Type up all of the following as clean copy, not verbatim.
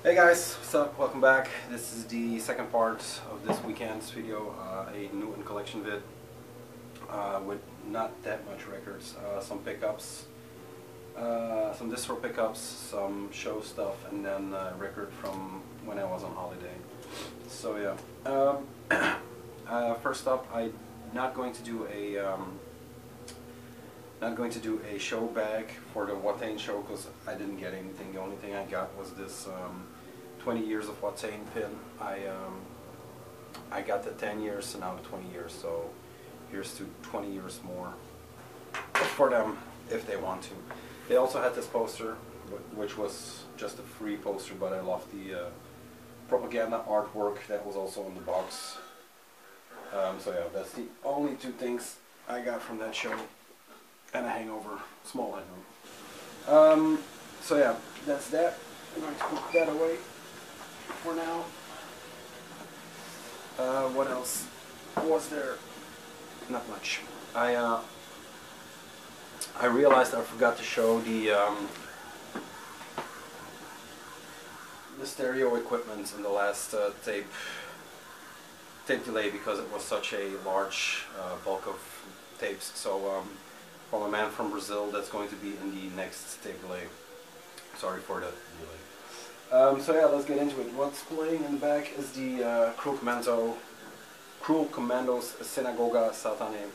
Hey guys, what's up? Welcome back. This is the second part of this weekend's video, a new in collection vid with not that much records, some pickups, some distro pickups, some show stuff, and then a record from when I was on holiday. So yeah, first up, I'm not going to do a show bag for the Watain show because I didn't get anything. The only thing I got was this 20 years of Watain pin. I got the 10 years and now the 20 years, so here's to 20 years more for them if they want to. They also had this poster, which was just a free poster, but I loved the propaganda artwork that was also on the box. So yeah, that's the only two things I got from that show. And a hangover, small hangover. So yeah, that's that. I'm going to put that away for now. What else was there? Not much. I realized I forgot to show the stereo equipment in the last tape delay because it was such a large bulk of tapes. So from a man from Brazil, that's going to be in the next tape delay. Sorry for the delay. So yeah, let's get into it. What's playing in the back is the Cruel Commandos Synagoga Satanae.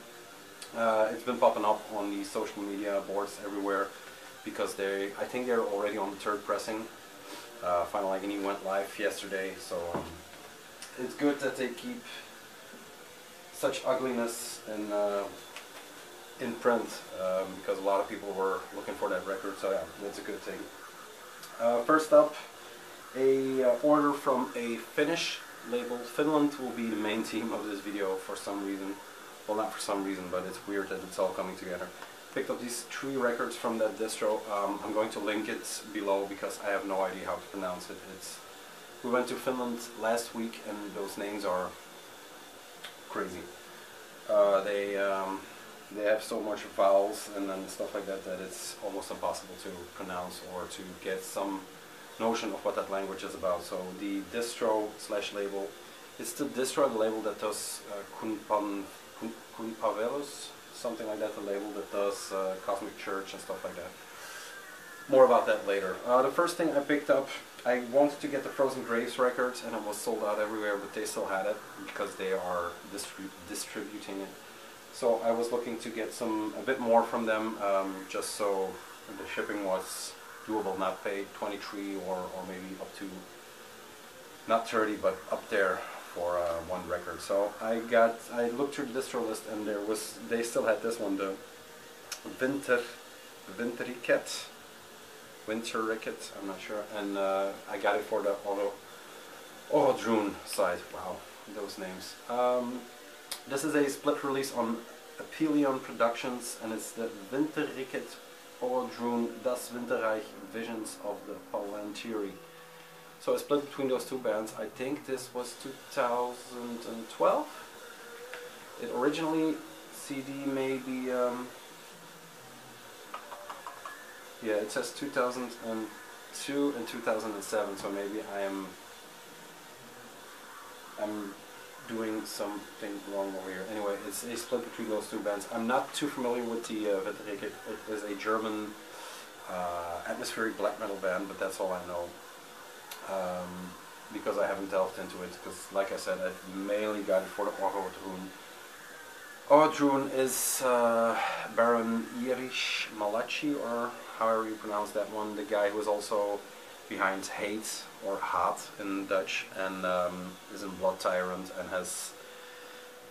It's been popping up on the social media boards everywhere because I think they're already on the third pressing. Final Agony went live yesterday, so it's good that they keep such ugliness in print because a lot of people were looking for that record, so yeah, that's a good thing. First up, a order from a Finnish label. Finland will be the main theme of this video for some reason. Well, not for some reason, but it's weird that it's all coming together. Picked up these 3 records from that distro. I'm going to link it below because I have no idea how to pronounce it. We went to Finland last week and those names are crazy. They have so much vowels and stuff like that that it's almost impossible to pronounce or to get some notion of what that language is about. So the distro / label, it's the distro, the label that does Kuunpalvelus, something like that, the label that does Cosmic Church and stuff like that. More about that later. The first thing I picked up, I wanted to get the Frozen Graves records and it was sold out everywhere, but they still had it because they are distributing it. So I was looking to get a bit more from them, just so the shipping was doable, not pay 23 or maybe up to, not 30, but up there for one record. So I looked through the distro list and they still had this one, the Winterriket, I'm not sure, and I got it for the Orodrun side. Wow, those names. This is a split release on Apelion Productions, and it's the Winterriket Orodrun Das Winterreich Visions of the Palantiri. So a split between those two bands. I think this was 2012. It originally CD maybe yeah, it says 2002 and 2007, so maybe I'm doing something wrong over here. Anyway, it's a split between those two bands. I'm not too familiar with the Winterriket. It is a German atmospheric black metal band, but that's all I know. Because I haven't delved into it, because like I said, I mainly got it for the Orodrun. Orodrun is Baron Erich Malachi, or however you pronounce that one, the guy who is also behind Hate, or Haat in Dutch, and is in Blood Tyrant and has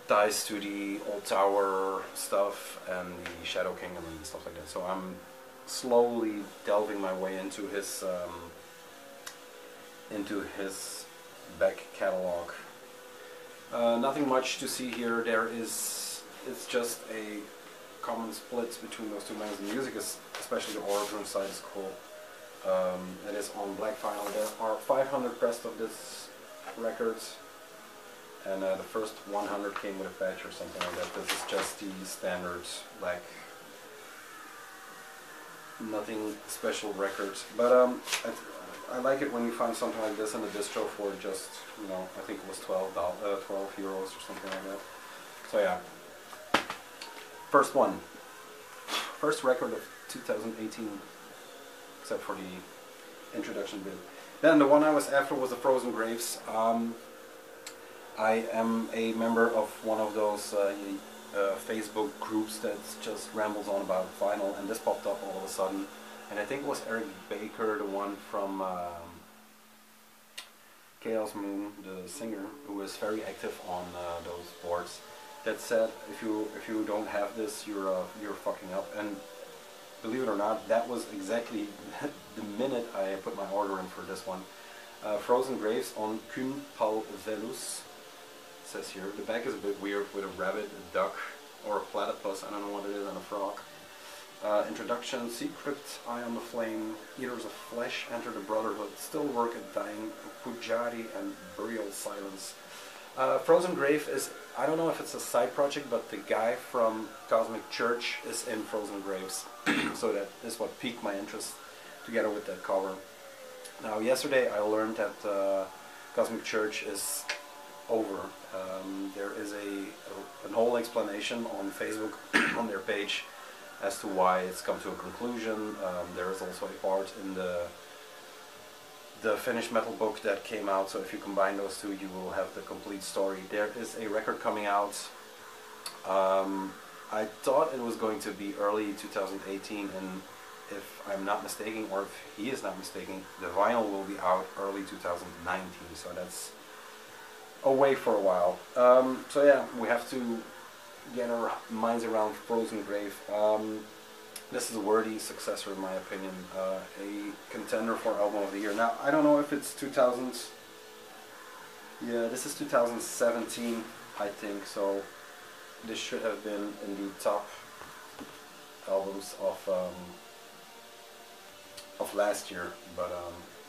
ties to the Old Tower stuff and the Shadow Kingdom and stuff like that. So I'm slowly delving my way into his back catalog. Nothing much to see here. It's just a common split between those two bands. The music is, especially the Orodrun side, is cool. It is on black vinyl. There are 500 pressed of this record, and the first 100 came with a patch or something like that. This is just the standard black, nothing special record. But I like it when you find something like this in a distro for just, you know, I think it was 12 euros or something like that. So yeah, first one, first record of 2018, except for the introduction bit. Then the one I was after was the Frozen Graves. I am a member of one of those Facebook groups that just rambles on about vinyl, and this popped up all of a sudden. And I think it was Eric Baker, the one from Chaos Moon, the singer, who is very active on those boards, that said, if you don't have this, you're fucking up. And believe it or not, that was exactly the minute I put my order in for this one. Frozen Graves on Kuunpalvelus, says here. The back is a bit weird with a rabbit, a duck, or a platypus, I don't know what it is, and a frog. Introduction, Secret, Eye on the Flame, Eaters of Flesh, Enter the Brotherhood, Still Work at Dying, Pujari, and Burial Silence. Frozen Grave is, I don't know if it's a side project, but the guy from Cosmic Church is in Frozen Graves. So that is what piqued my interest, together with that cover. Now, yesterday I learned that Cosmic Church is over. There is an whole explanation on Facebook, on their page, as to why it's come to a conclusion. There is also a part in the Finnish metal book that came out, so if you combine those two you will have the complete story. There is a record coming out. I thought it was going to be early 2018, and if I'm not mistaken, or if he is not mistaken, the vinyl will be out early 2019, so that's away for a while. So yeah, we have to get our minds around Frozen Grave. This is a worthy successor in my opinion, a contender for Album of the Year. Now, I don't know if it's 2000, yeah, this is 2017, I think, so this should have been in the top albums of last year, but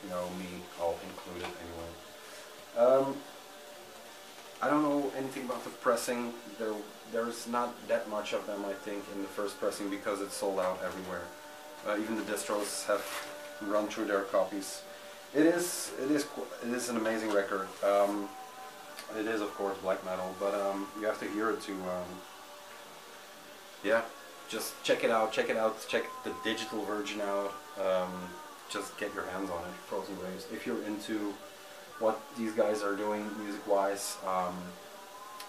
you know me, I'll include it anyway. I don't know anything about the pressing. There's not that much of them, I think, in the first pressing because it's sold out everywhere. Even the distros have run through their copies. It is an amazing record. It is, of course, black metal, but you have to hear it to. Yeah, just check it out. Check the digital version out. Just get your hands on it. Frozen Graves. If you're into what these guys are doing music-wise,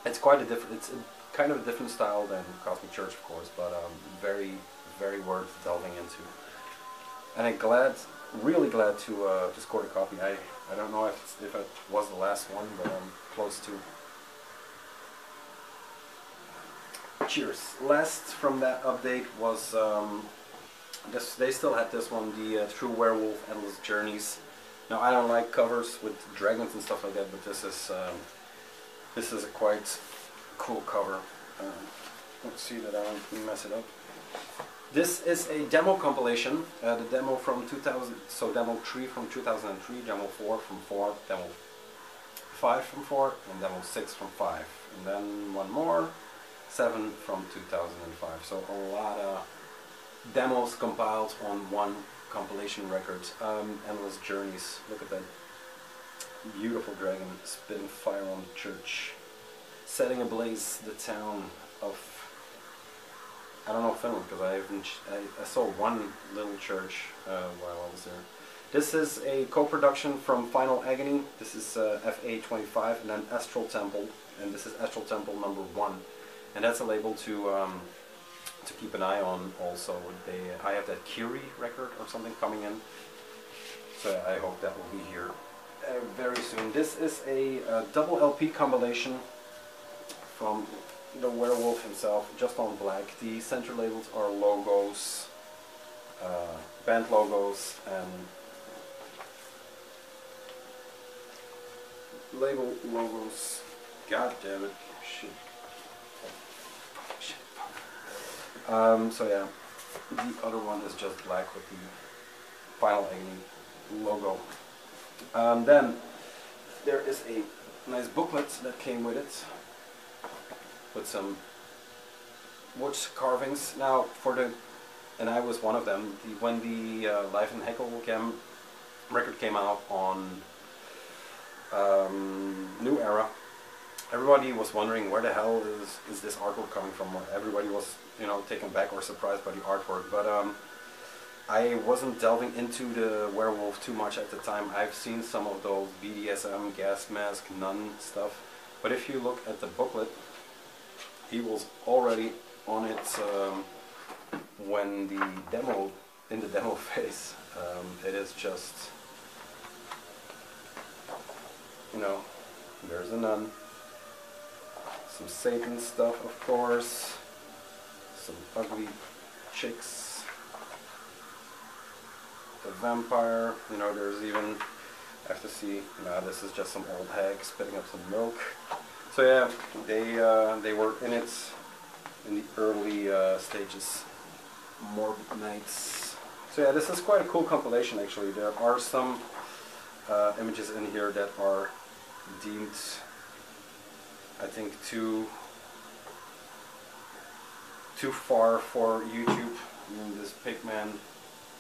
it's quite a different. It's kind of a different style than Cosmic Church, of course, but very, very worth delving into. And I'm really glad to score a copy. I don't know if it was the last one, but I'm close to. Cheers. Last from that update was they still had this one, the True Werewolf Endless Journeys. Now, I don't like covers with dragons and stuff like that, but this is a quite cool cover. Let's see that I don't mess it up. This is a demo compilation. The demo from 2000, so demo 3 from 2003, demo 4 from 4, demo 5 from 4, and demo 6 from 5, and then one more, 7 from 2005. So a lot of demos compiled on one compilation record. Endless Journeys. Look at that beautiful dragon spitting fire on the church, setting ablaze the town of, I don't know Finland, because I saw one little church while I was there. This is a co-production from Final Agony. This is FA25, and then Astral Temple, and this is Astral Temple number 1, and that's a label to keep an eye on. Also, I have that Kiri record or something coming in, so I hope that will be here very soon. This is a double LP compilation from the werewolf himself, just on black. The center labels are logos, band logos, and label logos. God damn it! Shit. So yeah, the other one is just black with the Final Agony logo. Then there is a nice booklet that came with it, with some wood carvings. Now, and I was one of them, when the Live in Heckelgem record came out on New Era. Everybody was wondering where the hell is this artwork coming from. Everybody was, you know, taken back or surprised by the artwork. But I wasn't delving into the werewolf too much at the time. I've seen some of those BDSM, gas mask, nun stuff. But if you look at the booklet, he was already on it when the demo, in the demo phase. It is just, you know, there's a nun. Some Satan stuff, of course. Some ugly chicks. The vampire. You know, there's even, I have to see, this is just some old hag spitting up some milk. So yeah, they were in it in the early stages. Morbid Nights. So yeah, this is quite a cool compilation actually. There are some images in here that are deemed, I think, too far for YouTube. I mean, this pigman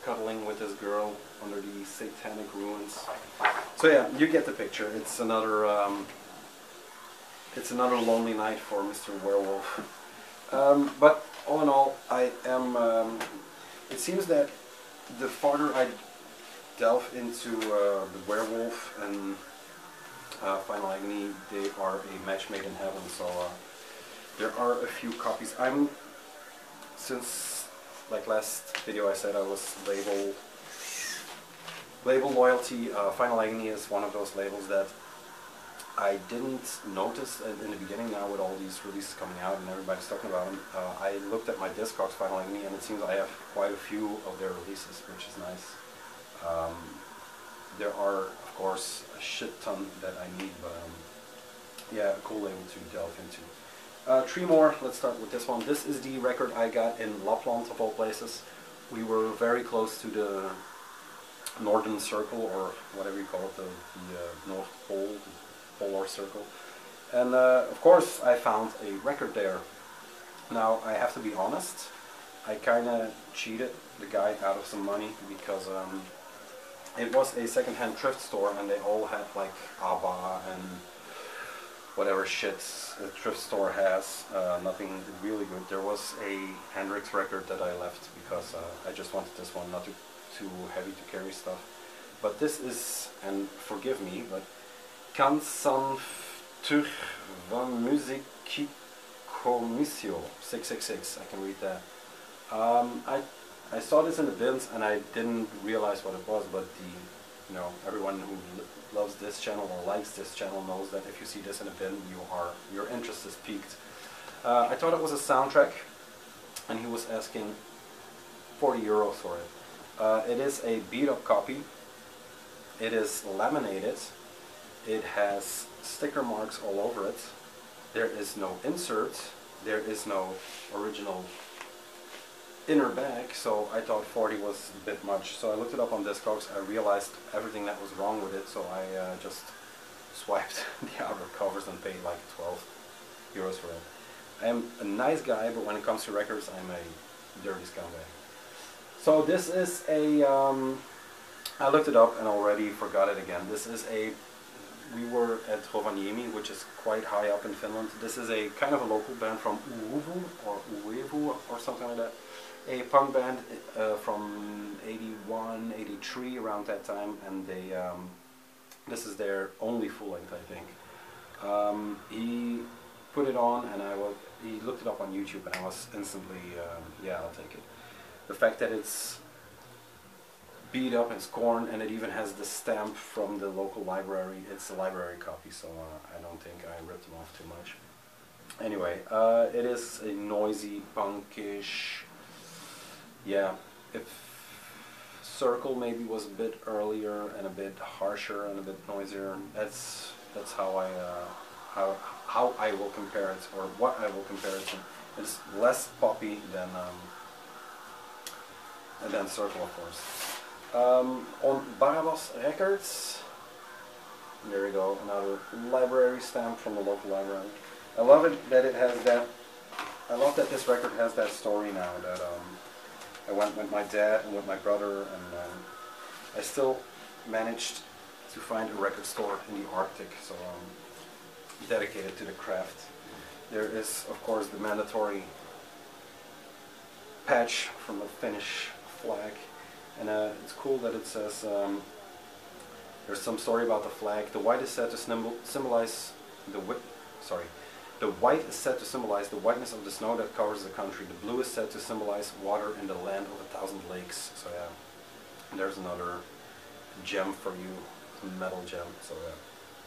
cuddling with his girl under the satanic ruins. So yeah, you get the picture. It's another lonely night for Mr. Werewolf. But all in all, I am. It seems that the farther I delve into the werewolf and Final Agony, they are a match made in heaven. So there are a few copies. Since like last video I said I was label loyalty. Final Agony is one of those labels that I didn't notice in the beginning. Now with all these releases coming out and everybody's talking about them, I looked at my discogs Final Agony, and it seems I have quite a few of their releases, which is nice. There are, of course, a shit ton that I need, but yeah, a cool label to delve into. 3 more. Let's start with this one. This is the record I got in Lapland, of all places. We were very close to the Northern Circle, or whatever you call it, the North Pole, the Polar Circle. And of course I found a record there. Now I have to be honest, I kinda cheated the guy out of some money, because it was a second-hand thrift store and they all had like ABBA and whatever shit a thrift store has, nothing really good. There was a Hendrix record that I left because I just wanted this one, not too heavy to carry stuff. But this is, and forgive me, but Cansantur van Musicomissio 666, I can read that. I saw this in the bins and I didn't realize what it was, but everyone who loves this channel or likes this channel knows that if you see this in a bin, your interest is piqued. I thought it was a soundtrack, and he was asking 40 euros for it. It is a beat-up copy. It is laminated. It has sticker marks all over it. There is no insert. There is no original inner bag, so I thought 40 was a bit much. So I looked it up on Discogs. I realized everything that was wrong with it, so I just swiped the outer covers and paid like 12 euros for it. I am a nice guy, but when it comes to records, I'm a dirty scumbag. So this is a, I looked it up and already forgot it again. This is we were at Rovaniemi, which is quite high up in Finland. This is a kind of a local band from Uevu or something like that. A punk band from 81, 83, around that time, and they this is their only full length, I think. He put it on, and he looked it up on YouTube, and I was instantly, yeah, I'll take it. The fact that it's beat up and scorned, and it even has the stamp from the local library. It's a library copy, so I don't think I ripped them off too much. Anyway, it is a noisy, punkish. Yeah, if Circle maybe was a bit earlier and a bit harsher and a bit noisier, that's how I will compare it, or what I will compare it to. It's less poppy than Circle, of course. On Barabbas Records, there we go, another library stamp from the local library. I love it that it has that. I love that this record has that story now. That I went with my dad and with my brother, and I still managed to find a record store in the Arctic, so dedicated to the craft. There is, of course, the mandatory patch from the Finnish flag, and it's cool that it says there's some story about the flag. The white is said to symbolize the The white is said to symbolize the whiteness of the snow that covers the country. The blue is said to symbolize water in the land of 1,000 lakes. So yeah, and there's another gem for you, metal gem. So yeah,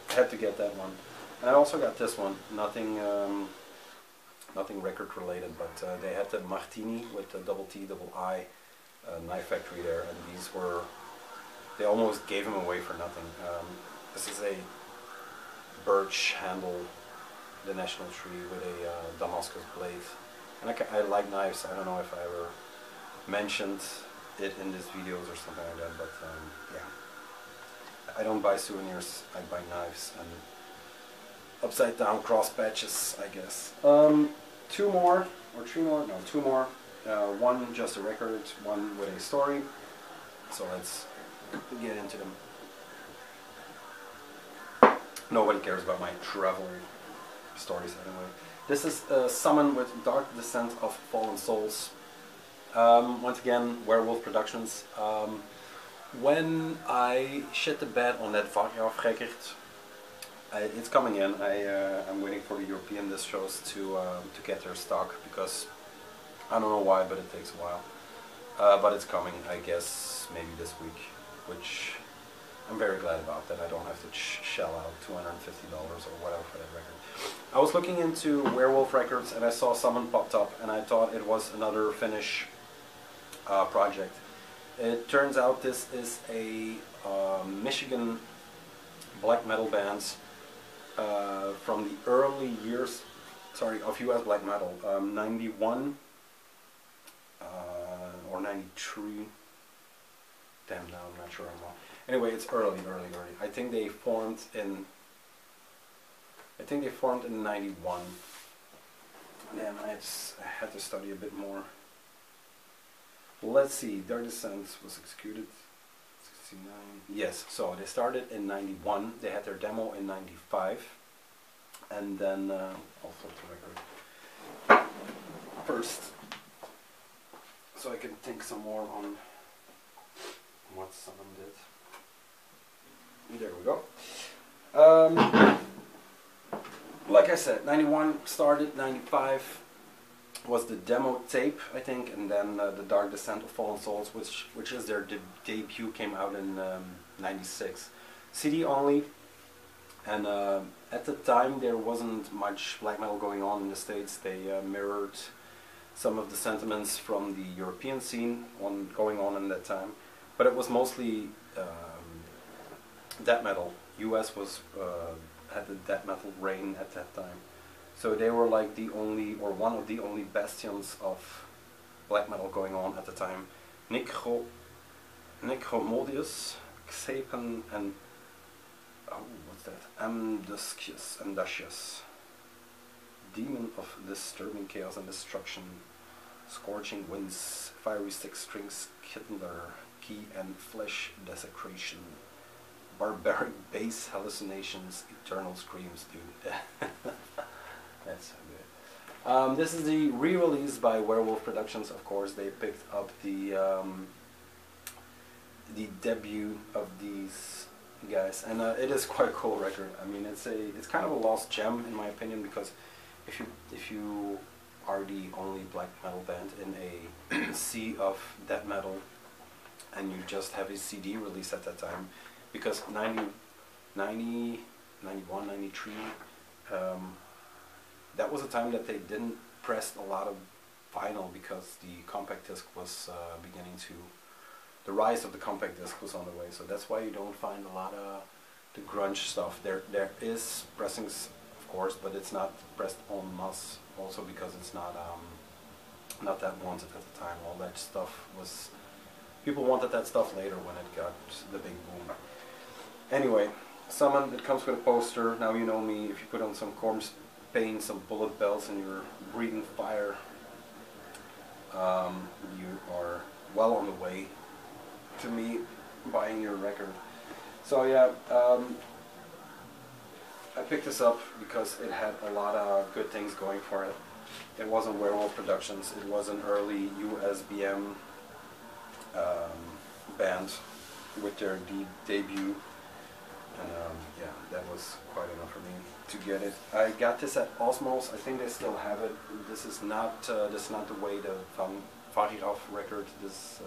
I had to get that one. And I also got this one. Nothing record related, but they had the Martini with the double T, double I knife factory there, and these were, they almost gave them away for nothing. This is a birch handle, the national tree, with a Damascus blade. And I like knives. I don't know if I ever mentioned it in these videos or something like that, but yeah. I don't buy souvenirs, I buy knives and upside down cross patches, I guess. Two more, or three more? No, two more. One just a record, one with a story. So let's get into them. Nobody cares about my travel stories anyway. This is Summon with Dark Descent of Fallen Souls. Once again, Werewolf Productions. When I shit the bed on that WRWLF, it's coming in. I'm waiting for the European distros to get their stock, because I don't know why, but it takes a while. But it's coming, I guess, maybe this week, which I'm very glad about, that I don't have to shell out $250 or whatever for that record. I was looking into Werewolf records and I saw Summon popped up, and I thought it was another Finnish project. It turns out this is a Michigan black metal band from the early years, of US black metal, 91 or 93. Damn, now I'm not sure anymore. Anyway, it's early. I think they formed in 91. Then I had to study a bit more. Let's see, Dark Descent was executed 69. Yes, so they started in 91. They had their demo in 95. And then I'll flip the record first, so I can think some more on what Summon did. There we go. Like I said, 91 started, 95 was the demo tape, I think, and then the Dark Descent of Fallen Souls, which is their debut, came out in 96. CD only, and at the time there wasn't much black metal going on in the States. They mirrored some of the sentiments from the European scene going on in that time, but it was mostly death metal. US was had the death metal reign at that time, so they were like the only, or one of the only bastions of black metal going on at the time. Necromodius, Xapen, and what's that? Amduscius, demon of disturbing chaos and destruction, scorching winds, fiery six strings, kindler, key and flesh desecration, barbaric bass hallucinations, eternal screams, dude. That's so good. This is the re-release by Werewolf Productions. Of course, they picked up the debut of these guys, and it is quite a cool record. I mean, it's kind of a lost gem in my opinion, because if you are the only black metal band in a sea of death metal, and you just have a CD release at that time, because 91, 93, that was a time that they didn't press a lot of vinyl, because the compact disc was beginning to, the rise of the compact disc was on the way. So that's why you don't find a lot of the grunge stuff. There is pressings, of course, but it's not pressed en masse, also because it's not that wanted at the time. All that stuff was, people wanted that stuff later when it got the big boom. Anyway, Summon, it comes with a poster. Now you know me, if you put on some corpse paint, some bullet bells, and you're breathing fire, you are well on the way to me buying your record. So yeah, I picked this up because it had a lot of good things going for it. It wasn't Werewolf Productions, it was an early USBM band with their debut, and yeah, that was quite enough for me to get it. I got this at Osmos. I think they still have it. This is not the way the Farirov record. This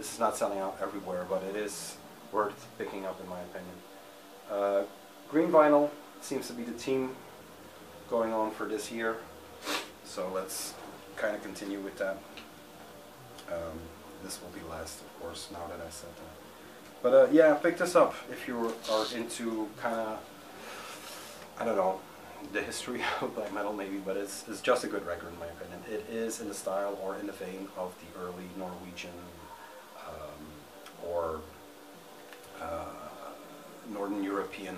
is not selling out everywhere, but it is worth picking up in my opinion. Green vinyl seems to be the theme going on for this year, so let's kind of continue with that. This will be last, of course, now that I said that. But yeah, pick this up if you are into kind of, I don't know, the history of black metal maybe, but it's just a good record in my opinion. It is in the style or in the vein of the early Norwegian or Northern European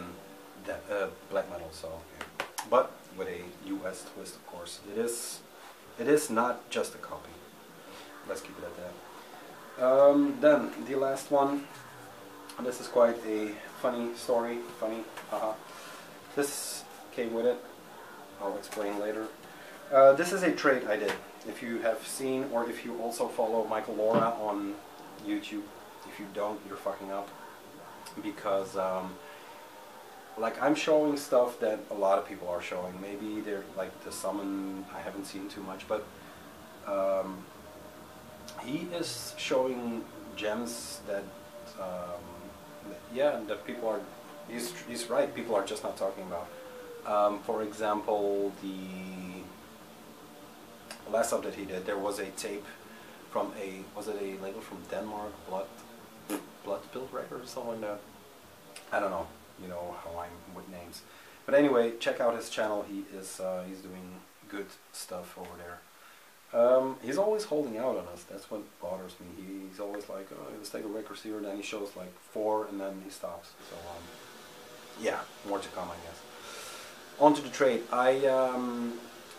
black metal, so yeah. But with a US twist, of course. It is not just a copy. Let's keep it at that. Then the last one. This is quite a funny story. Funny, haha. This came with it. I'll explain later. This is a trade I did. If you have seen, or if you also follow Michael Laura on YouTube. If you don't, you're fucking up. Because like I'm showing stuff that a lot of people are showing. Maybe they're like the summon I haven't seen too much, but he is showing gems that yeah, that people are. He's right. People are just not talking about. For example, the last stuff that he did, there was a tape from was it a label from Denmark, Blood Build Record or something like that. I don't know. You know how I'm with names. But anyway, check out his channel. He is he's doing good stuff over there. He's always holding out on us. That's what bothers me. He's always like, oh, let's take a record here, and then he shows like 4, and then he stops. So yeah, more to come, I guess. On to the trade.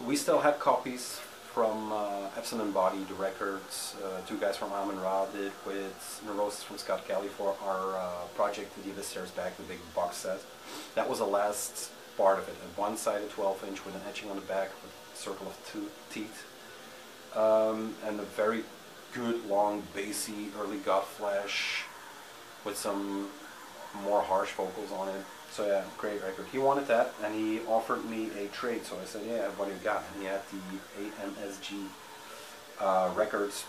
We still had copies from Epson and Body, the records. 2 guys from Amen Ra did with Neurosis from Scott Kelly for our project, The Diva Stares Back, the big box set. That was the last part of it. A one-sided 12-inch with an etching on the back with a circle of 2 teeth. And a very good, long, bassy, early goth flash with some more harsh vocals on it. So yeah, great record. He wanted that, and he offered me a trade. So I said, yeah, what do you got? And he had the AMSG records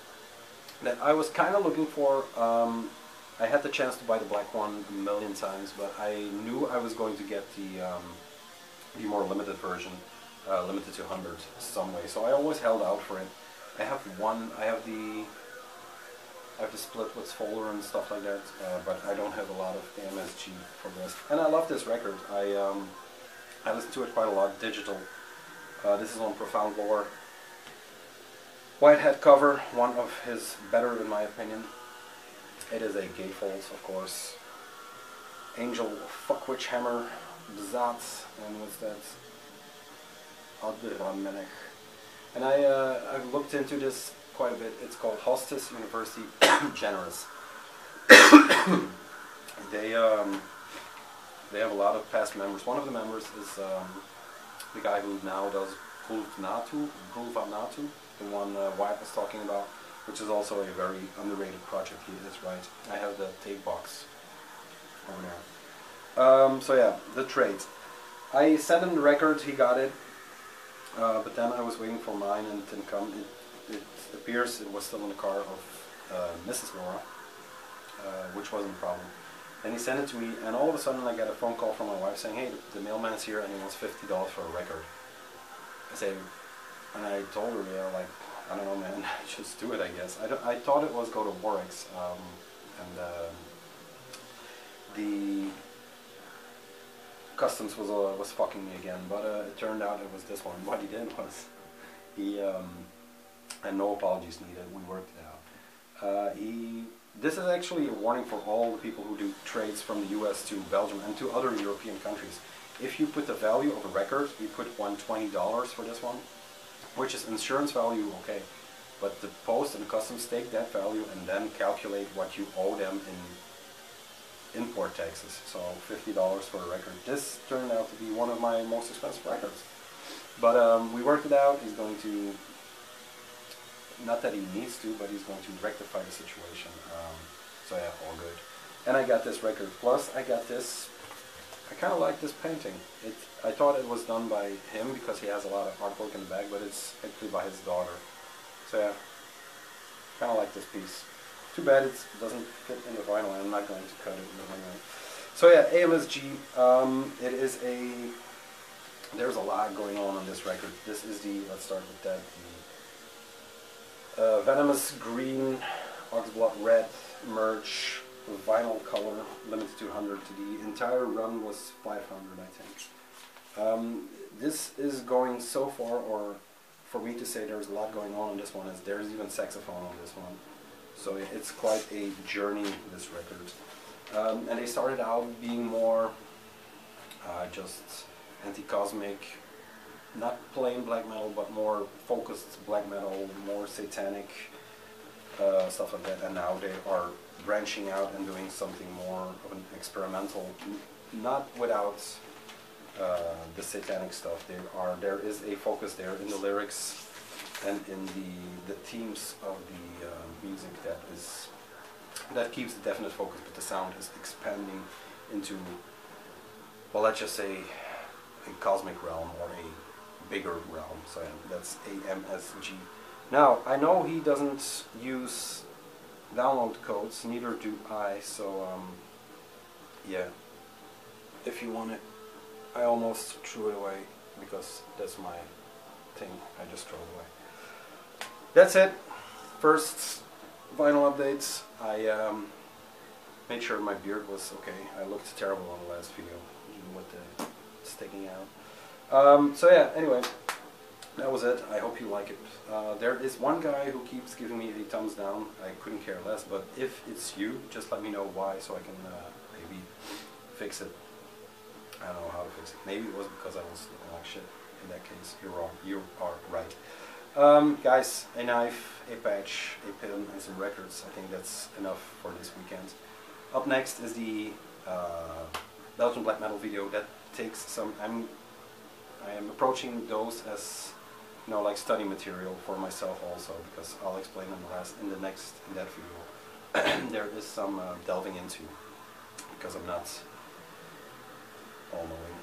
that I was kind of looking for. I had the chance to buy the black one a million times, but I knew I was going to get the more limited version, limited to 100 some way. So I always held out for it. I have one. I have the Splitlets folder and stuff like that, but I don't have a lot of AMSG for this. And I love this record. I listen to it quite a lot. Digital. This is on Profound Lore. Whitehead cover, one of his better in my opinion. It is a gatefold, of course. Angel Fuckwitch Hammer, Bzat, and what's that? Adranmenech. And I've looked into this quite a bit. It's called Hostis University Generous. They have a lot of past members. One of the members is the guy who now does Gulvanatu, the one Wyatt was talking about, which is also a very underrated project. He is right. I have the tape box over there. So yeah, the trade. I sent him the record. He got it. But then I was waiting for mine and it didn't come. It appears it was still in the car of Mrs. Laura, which wasn't a problem. And he sent it to me, and all of a sudden I got a phone call from my wife saying, hey, the mailman's here and he wants $50 for a record. I said, and I told her, yeah, like, I don't know, man, just do it, I guess. I thought it was go to Warwick's, and the customs was fucking me again, but it turned out it was this one. What he did was, and no apologies needed, we worked it out. This is actually a warning for all the people who do trades from the US to Belgium and to other European countries. If you put the value of a record, you put $120 for this one, which is insurance value, okay, but the post and the customs take that value and then calculate what you owe them import taxes. So $50 for a record. This turned out to be one of my most expensive records. But we worked it out. He's going to, not that he needs to, but he's going to rectify the situation. So yeah, all good. And I got this record. Plus I got this, I kind of like this painting. I thought it was done by him because he has a lot of artwork in the back, but it's actually by his daughter. So yeah, kind of like this piece. Too bad it doesn't fit in the vinyl. I'm not going to cut it. So yeah, AMSG. It is a. There's a lot going on this record. This is the. Let's start with that. The Venomous Green, Oxblood Red merge vinyl color, limited to 100. The entire run was 500, I think. This is going so far, or for me to say there's a lot going on this one, is there's even saxophone on this one. So it's quite a journey, this record. And they started out being more just anti-cosmic, not plain black metal, but more focused black metal, more satanic, stuff like that. And now they are branching out and doing something more of an experimental, not without the satanic stuff. There is a focus there in the lyrics and in the themes of the music that keeps the definite focus, but the sound is expanding into, well, let's just say a cosmic realm or a bigger realm. So yeah, that's AMSG. Now I know he doesn't use download codes, neither do I, so yeah, if you want it, I almost threw it away because that's my thing. I just threw it away. That's it. First vinyl updates. I made sure my beard was okay. I looked terrible on the last video, even with the sticking out. So yeah, anyway, that was it. I hope you like it. There is one guy who keeps giving me a thumbs down. I couldn't care less, but if it's you, just let me know why so I can maybe fix it. I don't know how to fix it. Maybe it was because I was looking like shit. In that case, you're wrong. You are right. Guys, a knife, a patch, a pin, and some records. I think that's enough for this weekend. Up next is the Belgian black metal video that takes some. I am approaching those as, you know, like study material for myself also, because I'll explain in that video. There is some delving into, because I'm not all-knowing,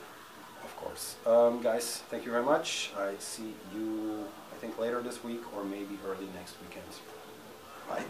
of course. Guys, thank you very much. I see you, I think, later this week or maybe early next weekend. Bye.